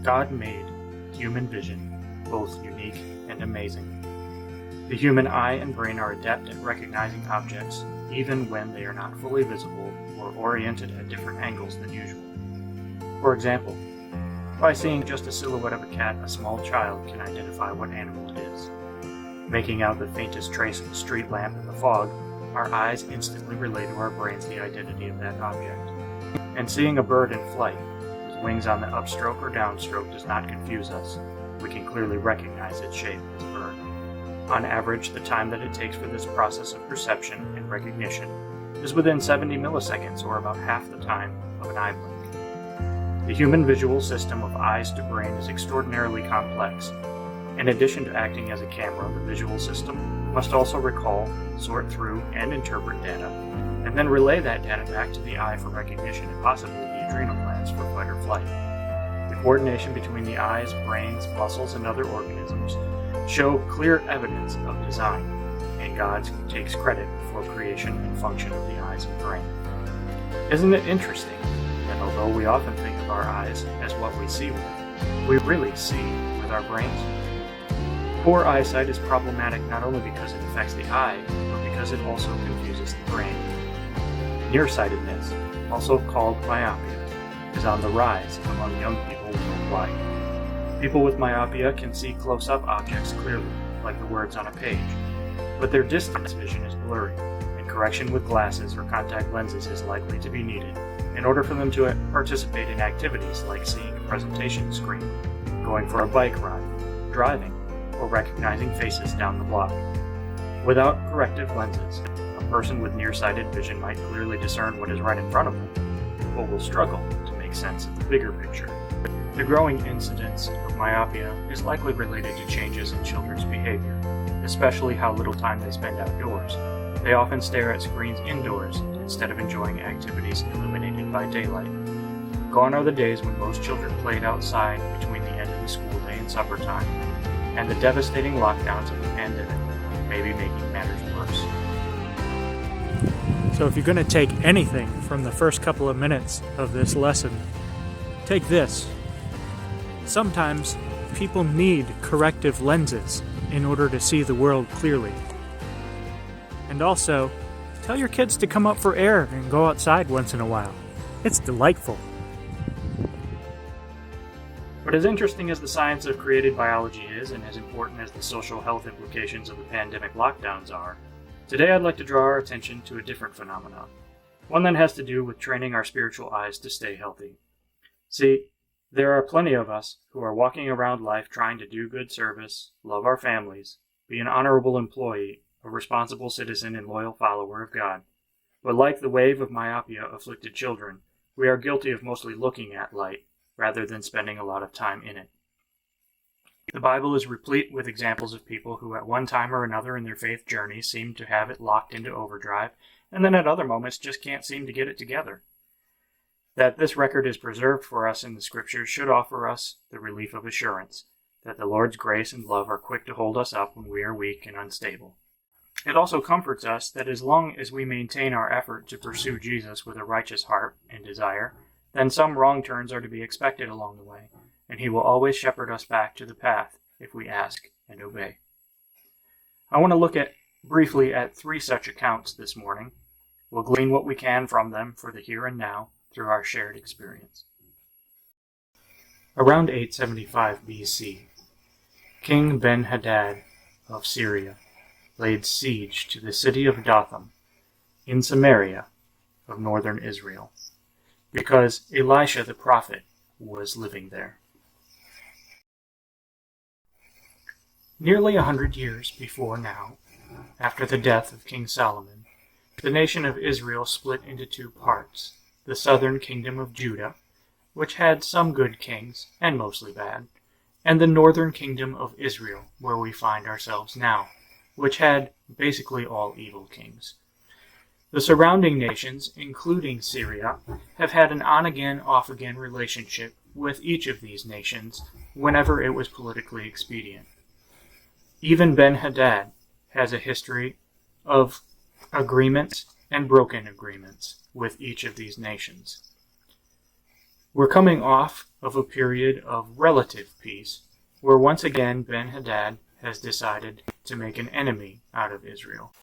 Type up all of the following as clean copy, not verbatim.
God made human vision both unique and amazing. The human eye and brain are adept at recognizing objects even when they are not fully visible or oriented at different angles than usual. For example, by seeing just a silhouette of a cat, a small child can identify what animal it is. Making out the faintest trace of a street lamp in the fog, our eyes instantly relay to our brains the identity of that object. And seeing a bird in flight, with wings on the upstroke or downstroke, does not confuse us. We can clearly recognize its shape as a bird. On average, the time that it takes for this process of perception and recognition is within 70 milliseconds, or about half the time of an eye blink. The human visual system of eyes to brain is extraordinarily complex. In addition to acting as a camera, the visual system must also recall, sort through, and interpret data, and then relay that data back to the eye for recognition and possibly the adrenal glands for fight or flight. The coordination between the eyes, brains, muscles, and other organisms show clear evidence of design, and God takes credit for creation and function of the eyes and brain. Isn't it interesting that although we often think of our eyes as what we see with, we really see with our brains? Poor eyesight is problematic not only because it affects the eye, but because it also confuses the brain. Nearsightedness, also called myopia, is on the rise among young people worldwide. People with myopia can see close-up objects clearly, like the words on a page, but their distance vision is blurry, and correction with glasses or contact lenses is likely to be needed in order for them to participate in activities like seeing a presentation screen, going for a bike ride, driving, or recognizing faces down the block. Without corrective lenses, a person with nearsighted vision might clearly discern what is right in front of them, but will struggle to make sense of the bigger picture. The growing incidence of myopia is likely related to changes in children's behavior, especially how little time they spend outdoors. They often stare at screens indoors instead of enjoying activities illuminated by daylight. Gone are the days when most children played outside between the end of the school day and supper time, and the devastating lockdowns of the pandemic may be making matters worse. So if you're going to take anything from the first couple of minutes of this lesson, take this. Sometimes people need corrective lenses in order to see the world clearly. And also, tell your kids to come up for air and go outside once in a while. It's delightful. But as interesting as the science of created biology is, and as important as the social health implications of the pandemic lockdowns are, today I'd like to draw our attention to a different phenomenon, one that has to do with training our spiritual eyes to stay healthy. See, there are plenty of us who are walking around life trying to do good service, love our families, be an honorable employee, a responsible citizen and loyal follower of God. But like the wave of myopia-afflicted children, we are guilty of mostly looking at light, rather than spending a lot of time in it. The Bible is replete with examples of people who at one time or another in their faith journey seem to have it locked into overdrive, and then at other moments just can't seem to get it together. That this record is preserved for us in the Scriptures should offer us the relief of assurance that the Lord's grace and love are quick to hold us up when we are weak and unstable. It also comforts us that as long as we maintain our effort to pursue Jesus with a righteous heart and desire, then some wrong turns are to be expected along the way, and he will always shepherd us back to the path if we ask and obey. I want to look briefly at 3 such accounts this morning. We'll glean what we can from them for the here and now through our shared experience. Around 875 BC, King Ben Haddad of Syria laid siege to the city of Gotham in Samaria of northern Israel, because Elisha the prophet was living there. Nearly 100 years before now, after the death of King Solomon, the nation of Israel split into 2 parts, the southern kingdom of Judah, which had some good kings, and mostly bad, and the northern kingdom of Israel, where we find ourselves now, which had basically all evil kings. The surrounding nations, including Syria, have had an on-again, off-again relationship with each of these nations whenever it was politically expedient. Even Ben-Hadad has a history of agreements and broken agreements with each of these nations. We're coming off of a period of relative peace, where once again Ben-Hadad has decided to make an enemy out of Israel.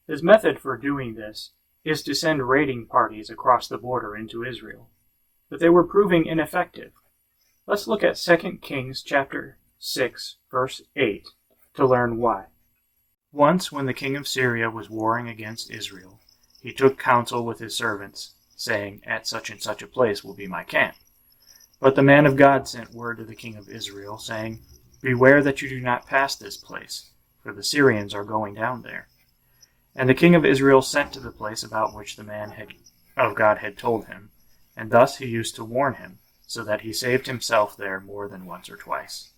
His method for doing this is to send raiding parties across the border into Israel, but they were proving ineffective. Let's look at 2 Kings chapter 6, verse 8, to learn why. Once, when the king of Syria was warring against Israel, he took counsel with his servants, saying, "At such and such a place will be my camp." But the man of God sent word to the king of Israel, saying, "Beware that you do not pass this place, for the Syrians are going down there." And the king of Israel sent to the place about which the man of God had told him, and thus he used to warn him, so that he saved himself there more than once or twice.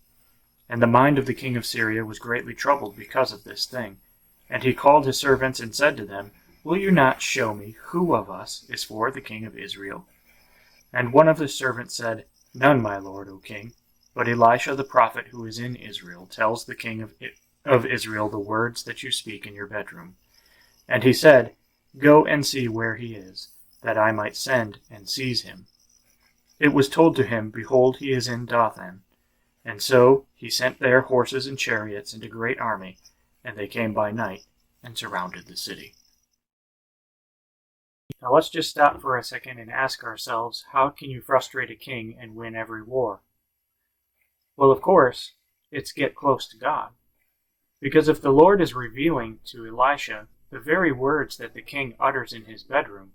And the mind of the king of Syria was greatly troubled because of this thing. And he called his servants and said to them, "Will you not show me who of us is for the king of Israel?" And one of the servants said, "None, my lord, O king. But Elisha the prophet who is in Israel tells the king of Israel the words that you speak in your bedroom." And he said, "Go and see where he is, that I might send and seize him." It was told to him, "Behold, he is in Dothan." And so he sent there horses and chariots and a great army, and they came by night and surrounded the city. Now let's just stop for a second and ask ourselves, how can you frustrate a king and win every war? Well, of course, it's get close to God. Because if the Lord is revealing to Elisha the very words that the king utters in his bedroom,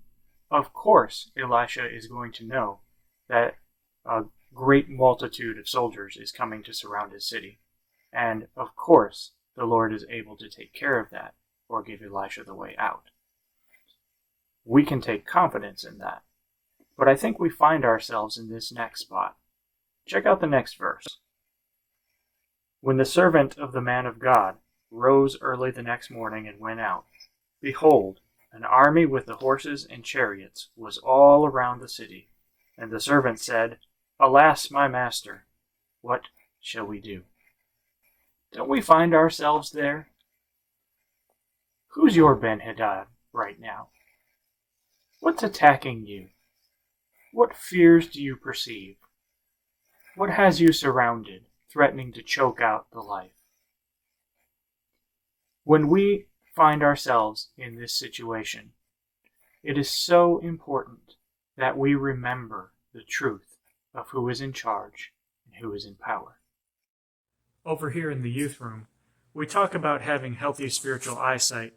of course Elisha is going to know that a great multitude of soldiers is coming to surround his city. And, of course, the Lord is able to take care of that, or give Elisha the way out. We can take confidence in that. But I think we find ourselves in this next spot. Check out the next verse. When the servant of the man of God rose early the next morning and went out, behold, an army with the horses and chariots was all around the city. And the servant said, "Alas, my master, what shall we do?" Don't we find ourselves there? Who's your Ben-Hadad right now? What's attacking you? What fears do you perceive? What has you surrounded, threatening to choke out the life? When we find ourselves in this situation, it is so important that we remember the truth of who is in charge and who is in power. Over here in the youth room, we talk about having healthy spiritual eyesight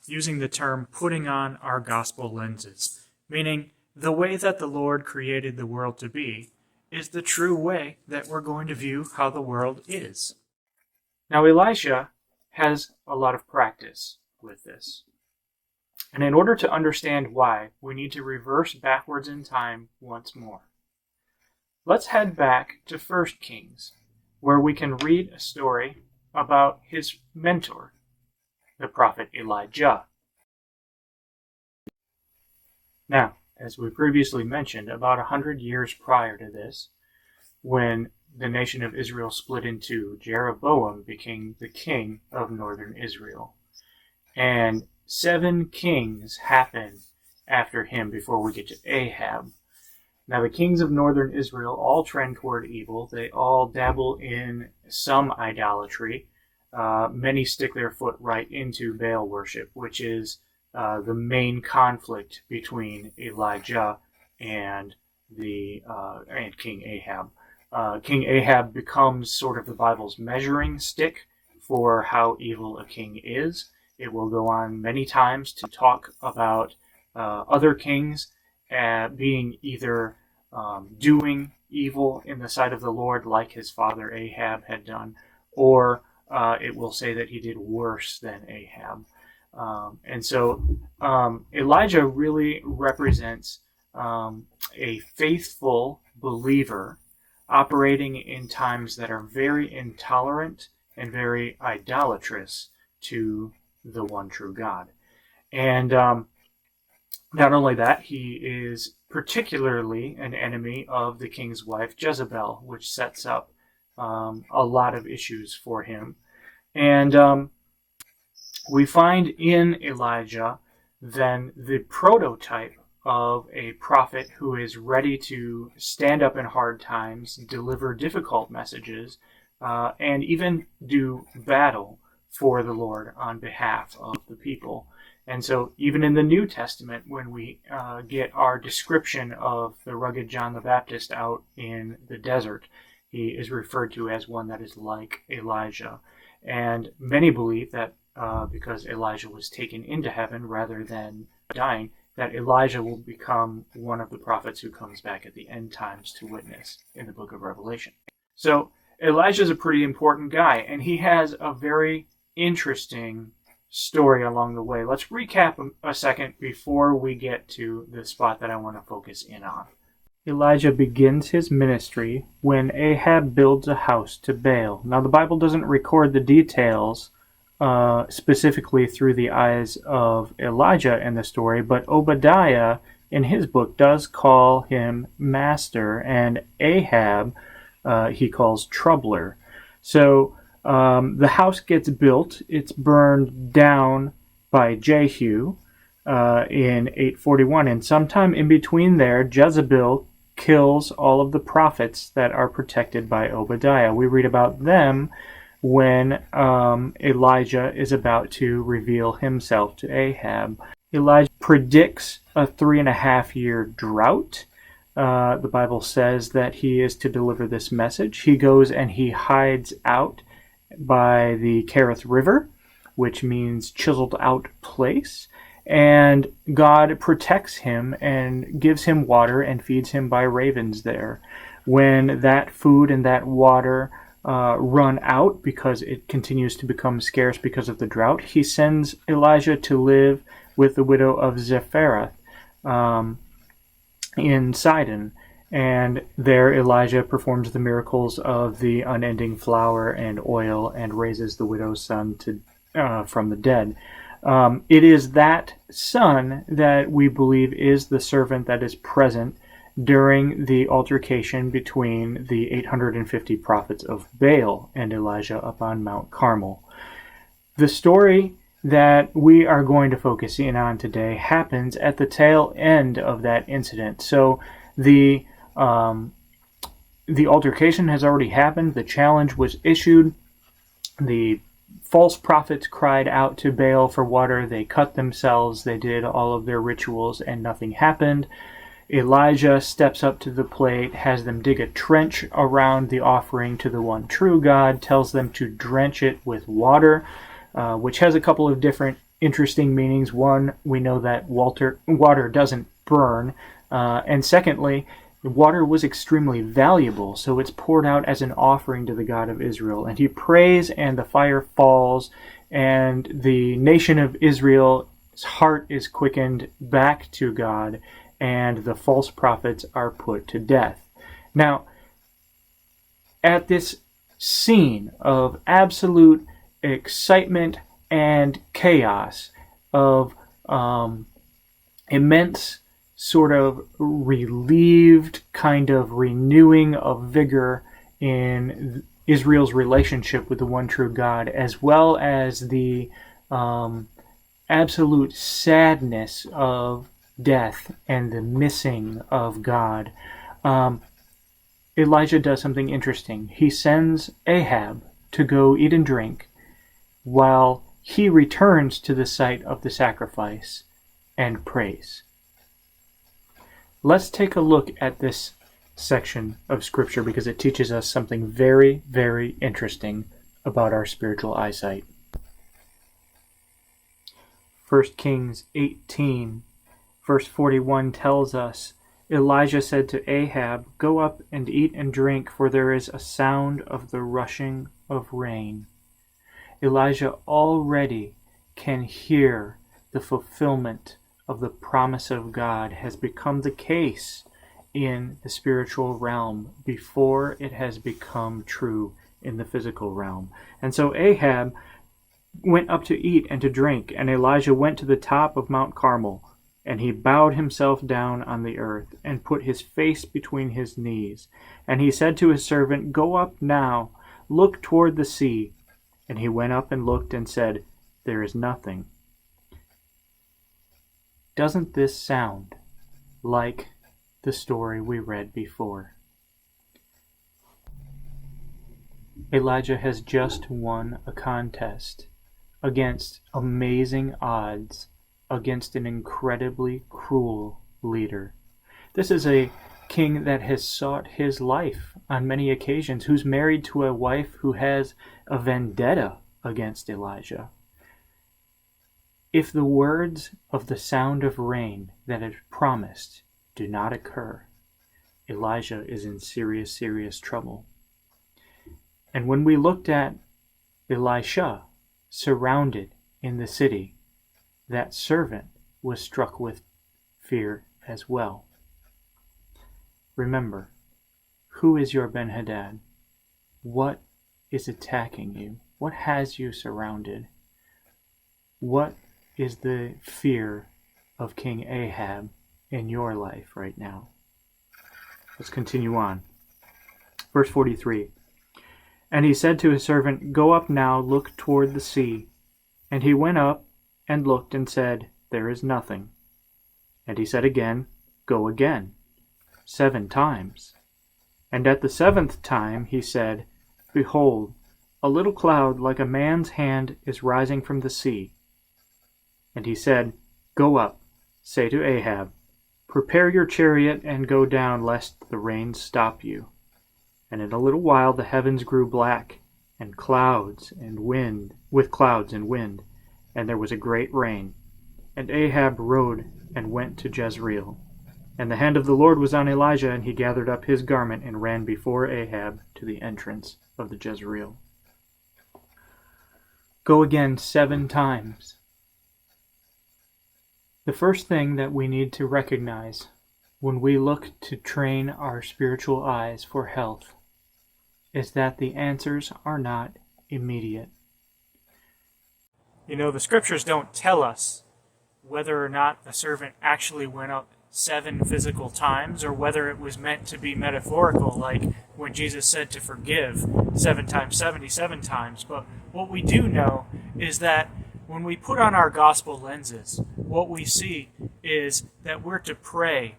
using the term putting on our gospel lenses, meaning the way that the Lord created the world to be is the true way that we're going to view how the world is. Now, Elisha has a lot of practice with this. And in order to understand why, we need to reverse backwards in time once more. Let's head back to 1 Kings, where we can read a story about his mentor, the prophet Elijah. Now, as we previously mentioned, about 100 years prior to this, when the nation of Israel split in two, Jeroboam became the king of northern Israel. And 7 kings happen after him before we get to Ahab. Now, the kings of northern Israel all trend toward evil. They all dabble in some idolatry. Many stick their foot right into Baal worship, which is the main conflict between Elijah and King Ahab. King Ahab becomes sort of the Bible's measuring stick for how evil a king is. It will go on many times to talk about other kings being either doing evil in the sight of the Lord like his father Ahab had done, or it will say that he did worse than Ahab. And so Elijah really represents a faithful believer operating in times that are very intolerant and very idolatrous to the one true God. And not only that, he is particularly an enemy of the king's wife Jezebel, which sets up a lot of issues for him. And we find in Elijah then the prototype of a prophet who is ready to stand up in hard times, deliver difficult messages, and even do battle for the Lord on behalf of the people. And so even in the New Testament, when we get our description of the rugged John the Baptist out in the desert, he is referred to as one that is like Elijah. And many believe that because Elijah was taken into heaven rather than dying, that Elijah will become one of the prophets who comes back at the end times to witness in the book of Revelation. So Elijah is a pretty important guy, and he has a very interesting story along the way. Let's recap a second before we get to the spot that I want to focus in on. Elijah begins his ministry when Ahab builds a house to Baal. Now, the Bible doesn't record the details specifically through the eyes of Elijah in the story, but Obadiah in his book does call him master, and Ahab he calls troubler. So the house gets built. It's burned down by Jehu in 841, and sometime in between there, Jezebel kills all of the prophets that are protected by Obadiah. We read about them when Elijah is about to reveal himself to Ahab. Elijah predicts a 3.5-year drought. The Bible says that he is to deliver this message. He goes and he hides out by the Kerith River, which means chiseled out place. And God protects him and gives him water and feeds him by ravens there. When that food and that water run out because it continues to become scarce because of the drought, he sends Elijah to live with the widow of Zepharah in Sidon. And there Elijah performs the miracles of the unending flour and oil and raises the widow's son from the dead. It is that son that we believe is the servant that is present during the altercation between the 850 prophets of Baal and Elijah up on Mount Carmel. The story that we are going to focus in on today happens at the tail end of that incident. So the altercation has already happened. The challenge was issued. The false prophets cried out to Baal for water. They cut themselves. They did all of their rituals, and nothing happened. Elijah steps up to the plate, has them dig a trench around the offering to the one true God, tells them to drench it with water, which has a couple of different interesting meanings. One, we know that water doesn't burn, and secondly, water was extremely valuable, so it's poured out as an offering to the God of Israel. And he prays, and the fire falls, and the nation of Israel's heart is quickened back to God, and the false prophets are put to death. Now, at this scene of absolute excitement and chaos, of immense sort of relieved kind of renewing of vigor in Israel's relationship with the one true God, as well as the absolute sadness of death and the missing of God, Elijah does something interesting. He sends Ahab to go eat and drink while he returns to the site of the sacrifice and prays. Let's take a look at this section of Scripture because it teaches us something very, very interesting about our spiritual eyesight. 1 Kings 18, verse 41 tells us, Elijah said to Ahab, "Go up and eat and drink, for there is a sound of the rushing of rain." Elijah already can hear the fulfillment of the promise of God has become the case in the spiritual realm before it has become true in the physical realm. And so Ahab went up to eat and to drink, and Elijah went to the top of Mount Carmel, and he bowed himself down on the earth and put his face between his knees. And he said to his servant, "Go up now, look toward the sea." And he went up and looked and said, "There is nothing." Doesn't this sound like the story we read before. Elijah has just won a contest against amazing odds against an incredibly cruel leader. This is a king that has sought his life on many occasions, who's married to a wife who has a vendetta against Elijah. If the words of the sound of rain that is promised do not occur, Elijah is in serious, serious trouble. And when we looked at Elisha surrounded in the city, that servant was struck with fear as well. Remember, who is your Ben Haddad? What is attacking you? What has you surrounded? What is the fear of King Ahab in your life right now? Let's continue on. Verse 43. And he said to his servant, Go up now, look toward the sea. And he went up and looked and said, There is nothing. And he said again, Go again, 7 times. And at the 7th time he said, Behold, a little cloud like a man's hand is rising from the sea. And he said, Go up, say to Ahab, Prepare your chariot and go down, lest the rain stop you. And in a little while the heavens grew black, and clouds and wind, and there was a great rain. And Ahab rode and went to Jezreel. And the hand of the Lord was on Elijah, and he gathered up his garment and ran before Ahab to the entrance of the Jezreel. Go again 7 times. The first thing that we need to recognize when we look to train our spiritual eyes for health is that the answers are not immediate. You know, the scriptures don't tell us whether or not the servant actually went up 7 physical times, or whether it was meant to be metaphorical, like when Jesus said to forgive 7 times 77 times. But what we do know is that when we put on our gospel lenses, what we see is that we're to pray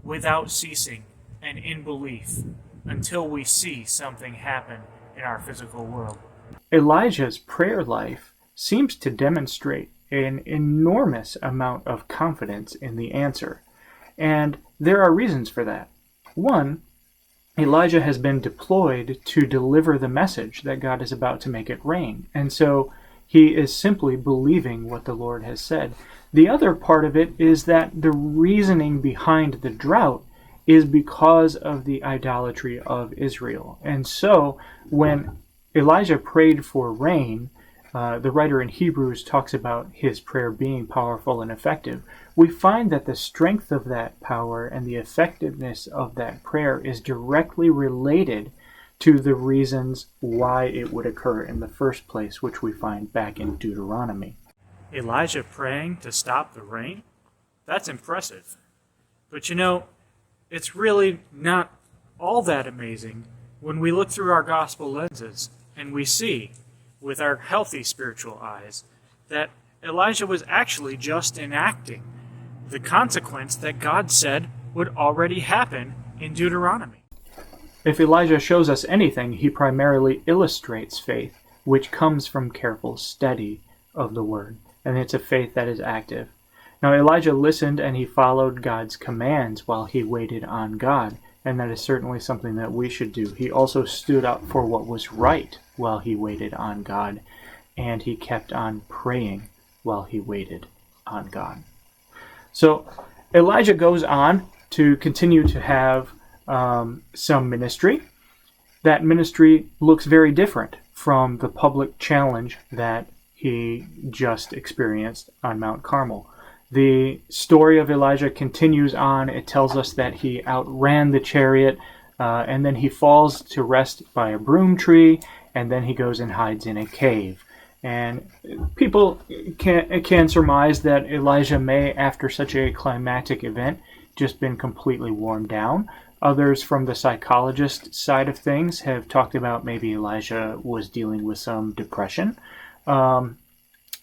without ceasing and in belief until we see something happen in our physical world. Elijah's prayer life seems to demonstrate an enormous amount of confidence in the answer. And there are reasons for that. One, Elijah has been deployed to deliver the message that God is about to make it rain. And so he is simply believing what the Lord has said. The other part of it is that the reasoning behind the drought is because of the idolatry of Israel. And so when Elijah prayed for rain, the writer in Hebrews talks about his prayer being powerful and effective. We find that the strength of that power and the effectiveness of that prayer is directly related to the reasons why it would occur in the first place, which we find back in Deuteronomy. Elijah praying to stop the rain? That's impressive. But you know, it's really not all that amazing when we look through our gospel lenses and we see, with our healthy spiritual eyes, that Elijah was actually just enacting the consequence that God said would already happen in Deuteronomy. If Elijah shows us anything, he primarily illustrates faith, which comes from careful study of the Word, and it's a faith that is active. Now Elijah listened and he followed God's commands while he waited on God, and that is certainly something that we should do. He also stood up for what was right while he waited on God, and he kept on praying while he waited on God. So Elijah goes on to continue to have some ministry. That ministry looks very different from the public challenge that he just experienced on Mount Carmel. The story of Elijah continues on. It tells us that he outran the chariot, and then he falls to rest by a broom tree, and then he goes and hides in a cave. And people can surmise that Elijah may, after such a climactic event, just been completely worn down. Others from the psychologist side of things have talked about maybe Elijah was dealing with some depression.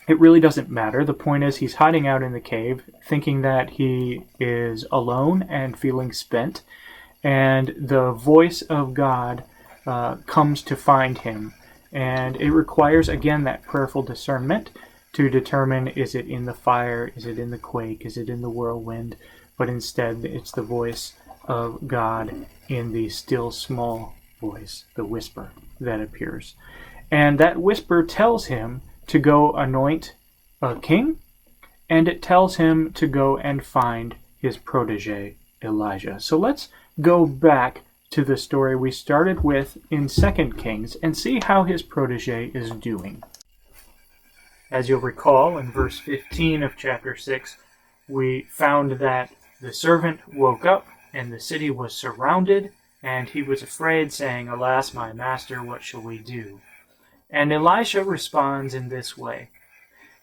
it really doesn't matter. The point is he's hiding out in the cave, thinking that he is alone and feeling spent, and the voice of God comes to find him. And it requires, again, that prayerful discernment to determine, is it in the fire, is it in the quake, is it in the whirlwind? But instead, it's the voice of God in the still small voice, the whisper that appears. And that whisper tells him to go anoint a king, and it tells him to go and find his protege, Elijah. So let's go back to the story we started with in 2 Kings and see how his protege is doing. As you'll recall, in verse 15 of chapter 6, we found that the servant woke up and the city was surrounded, and he was afraid, saying, "Alas, my master, what shall we do?" And Elisha responds in this way.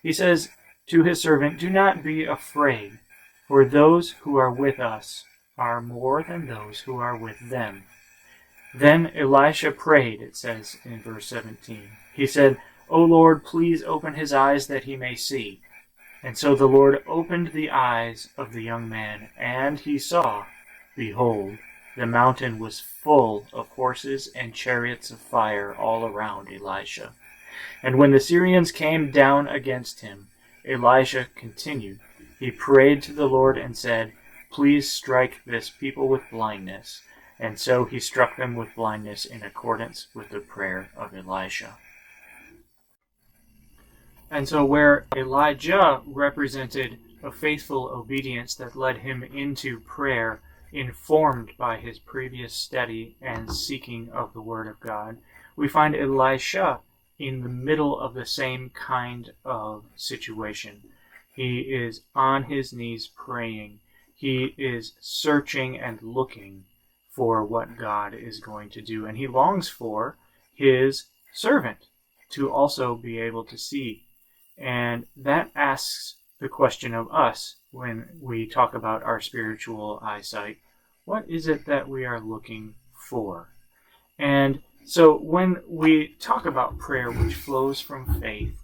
He says to his servant, "Do not be afraid, for those who are with us are more than those who are with them." Then Elisha prayed, it says in verse 17. He said, "O Lord, please open his eyes that he may see." And so the Lord opened the eyes of the young man, and he saw, behold, the mountain was full of horses and chariots of fire all around Elisha. And when the Syrians came down against him, Elisha continued. He prayed to the Lord and said, "Please strike this people with blindness." And so he struck them with blindness in accordance with the prayer of Elisha. And so where Elijah represented a faithful obedience that led him into prayer, informed by his previous study and seeking of the Word of God, we find Elisha in the middle of the same kind of situation. He is on his knees praying. He is searching and looking for what God is going to do. And he longs for his servant to also be able to see. And that asks the question of us when we talk about our spiritual eyesight. What is it that we are looking for? And so when we talk about prayer, which flows from faith,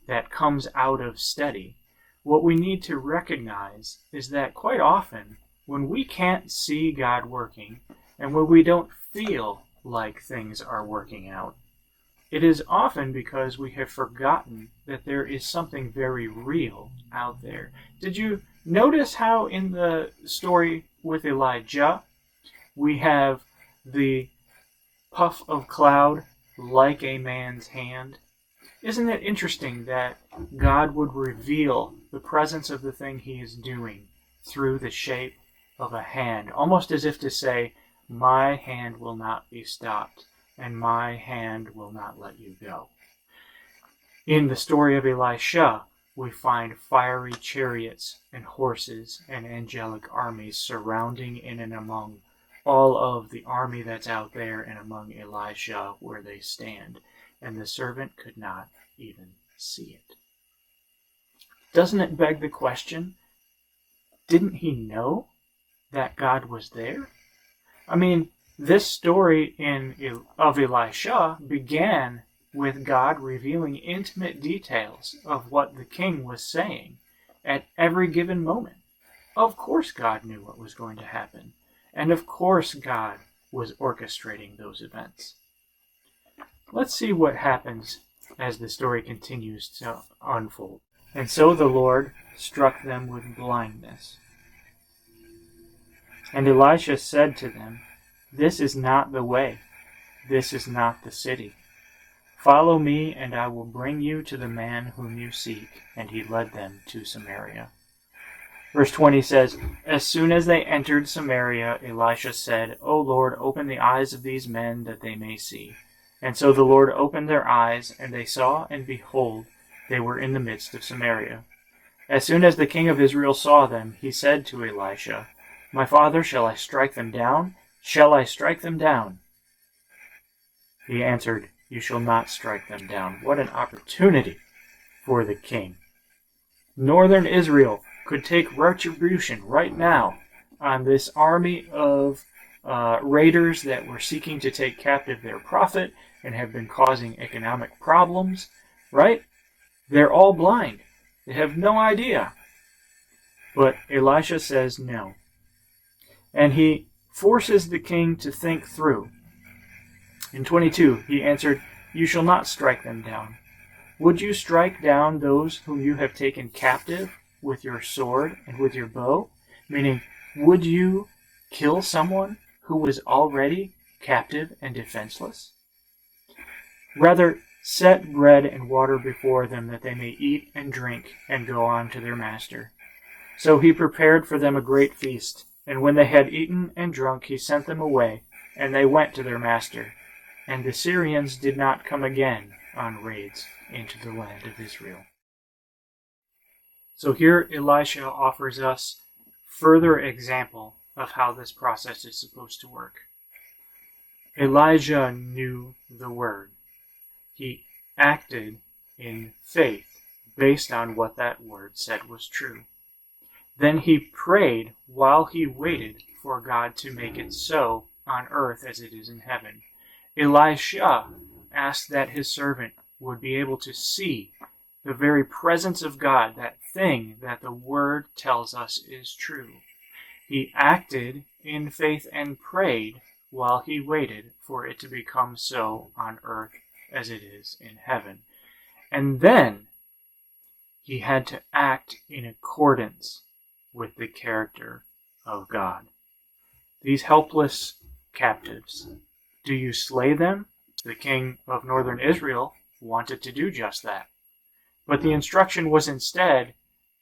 that comes out of study, what we need to recognize is that quite often, when we can't see God working, and when we don't feel like things are working out, it is often because we have forgotten that there is something very real out there. Did you notice how in the story with Elijah, we have the puff of cloud like a man's hand? Isn't it interesting that God would reveal the presence of the thing he is doing through the shape of a hand, almost as if to say, "My hand will not be stopped, and my hand will not let you go." In the story of Elisha, we find fiery chariots and horses and angelic armies surrounding in and among all of the army that's out there and among Elisha where they stand, and the servant could not even see it. Doesn't it beg the question, didn't he know that God was there? I mean, this story of Elisha began with God revealing intimate details of what the king was saying at every given moment. Of course God knew what was going to happen, and of course God was orchestrating those events. Let's see what happens as the story continues to unfold. And so the Lord struck them with blindness. And Elisha said to them, "This is not the way. This is not the city. Follow me, and I will bring you to the man whom you seek." And he led them to Samaria. Verse 20 says, "As soon as they entered Samaria, Elisha said, 'O Lord, open the eyes of these men that they may see.' And so the Lord opened their eyes, and they saw, and behold, they were in the midst of Samaria. As soon as the king of Israel saw them, he said to Elisha, 'My father, shall I strike them down? Shall I strike them down?' He answered, 'You shall not strike them down.'" What an opportunity for the king. Northern Israel could take retribution right now on this army of raiders that were seeking to take captive their prophet and have been causing economic problems, right? They're all blind. They have no idea. But Elisha says no. And he forces the king to think through. In 22, he answered, "You shall not strike them down. Would you strike down those whom you have taken captive with your sword and with your bow?" Meaning, would you kill someone who was already captive and defenseless? Rather, set bread and water before them that they may eat and drink and go on to their master. So he prepared for them a great feast, and when they had eaten and drunk, he sent them away, and they went to their master. And the Syrians did not come again on raids into the land of Israel. So here Elisha offers us further example of how this process is supposed to work. Elijah knew the word. He acted in faith based on what that word said was true. Then he prayed while he waited for God to make it so on earth as it is in heaven. Elisha asked that his servant would be able to see the very presence of God, that thing that the Word tells us is true. He acted in faith and prayed while he waited for it to become so on earth as it is in heaven. And then he had to act in accordance with the character of God. These helpless captives, do you slay them? The king of northern Israel wanted to do just that. But the instruction was instead,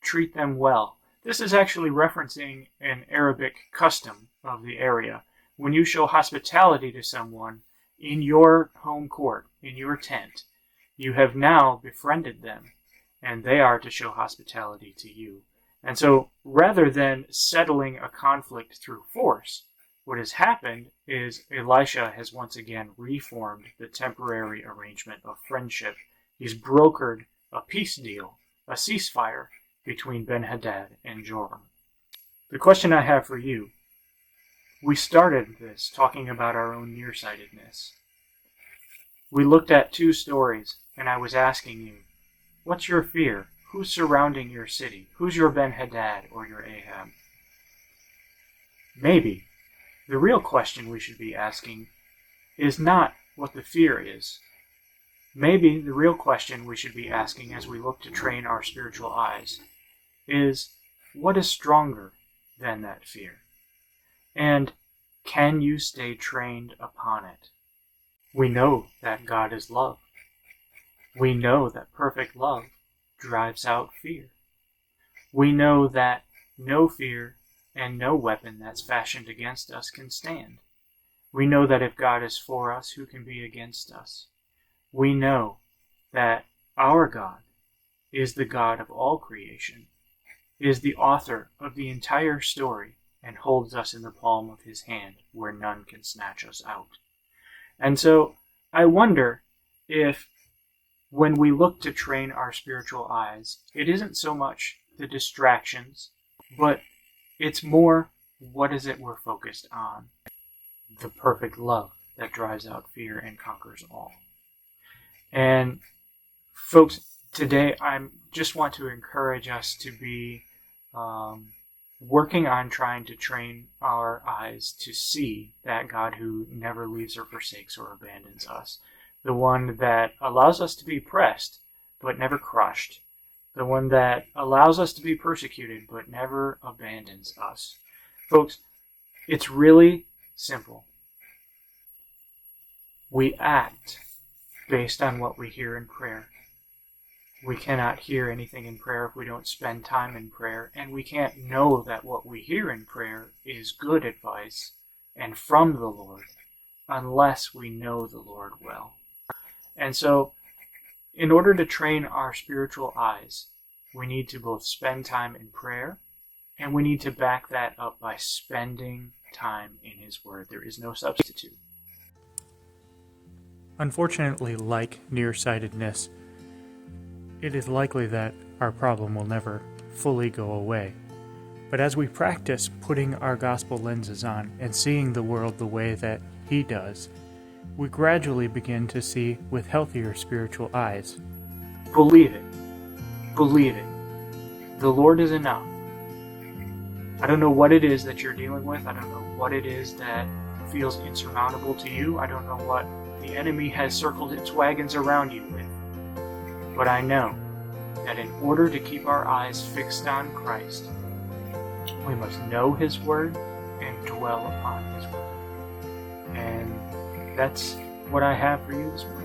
treat them well. This is actually referencing an Arabic custom of the area. When you show hospitality to someone in your home court, in your tent, you have now befriended them, and they are to show hospitality to you. And so, rather than settling a conflict through force, what has happened is Elisha has once again reformed the temporary arrangement of friendship. He's brokered a peace deal, a ceasefire between Ben-Hadad and Joram. The question I have for you, we started this talking about our own nearsightedness. We looked at two stories, and I was asking you, what's your fear? Who's surrounding your city? Who's your Ben-Hadad or your Ahab? Maybe the real question we should be asking is not what the fear is. Maybe the real question we should be asking as we look to train our spiritual eyes is, what is stronger than that fear? And can you stay trained upon it? We know that God is love. We know that perfect love drives out fear. We know that no fear and no weapon that's fashioned against us can stand. We know that if God is for us, who can be against us? We know that our God is the God of all creation, is the author of the entire story, and holds us in the palm of his hand where none can snatch us out. And so I wonder if when we look to train our spiritual eyes, it isn't so much the distractions, but it's more, what is it we're focused on? The perfect love that drives out fear and conquers all. And folks, today I just want to encourage us to be working on trying to train our eyes to see that God who never leaves or forsakes or abandons us. The one that allows us to be pressed, but never crushed. The one that allows us to be persecuted, but never abandons us. Folks, it's really simple. We act based on what we hear in prayer. We cannot hear anything in prayer if we don't spend time in prayer, and we can't know that what we hear in prayer is good advice and from the Lord unless we know the Lord well. And so, in order to train our spiritual eyes, we need to both spend time in prayer, and we need to back that up by spending time in His Word. There is no substitute. Unfortunately, like nearsightedness, it is likely that our problem will never fully go away. But as we practice putting our gospel lenses on and seeing the world the way that He does, we gradually begin to see with healthier spiritual eyes. Believe it. believe it. The Lord is enough. I don't know what it is that you're dealing with. I don't know what it is that feels insurmountable to you. I don't know what the enemy has circled its wagons around you with. But I know that in order to keep our eyes fixed on Christ, we must know His Word and dwell upon His Word. And that's what I have for you this morning.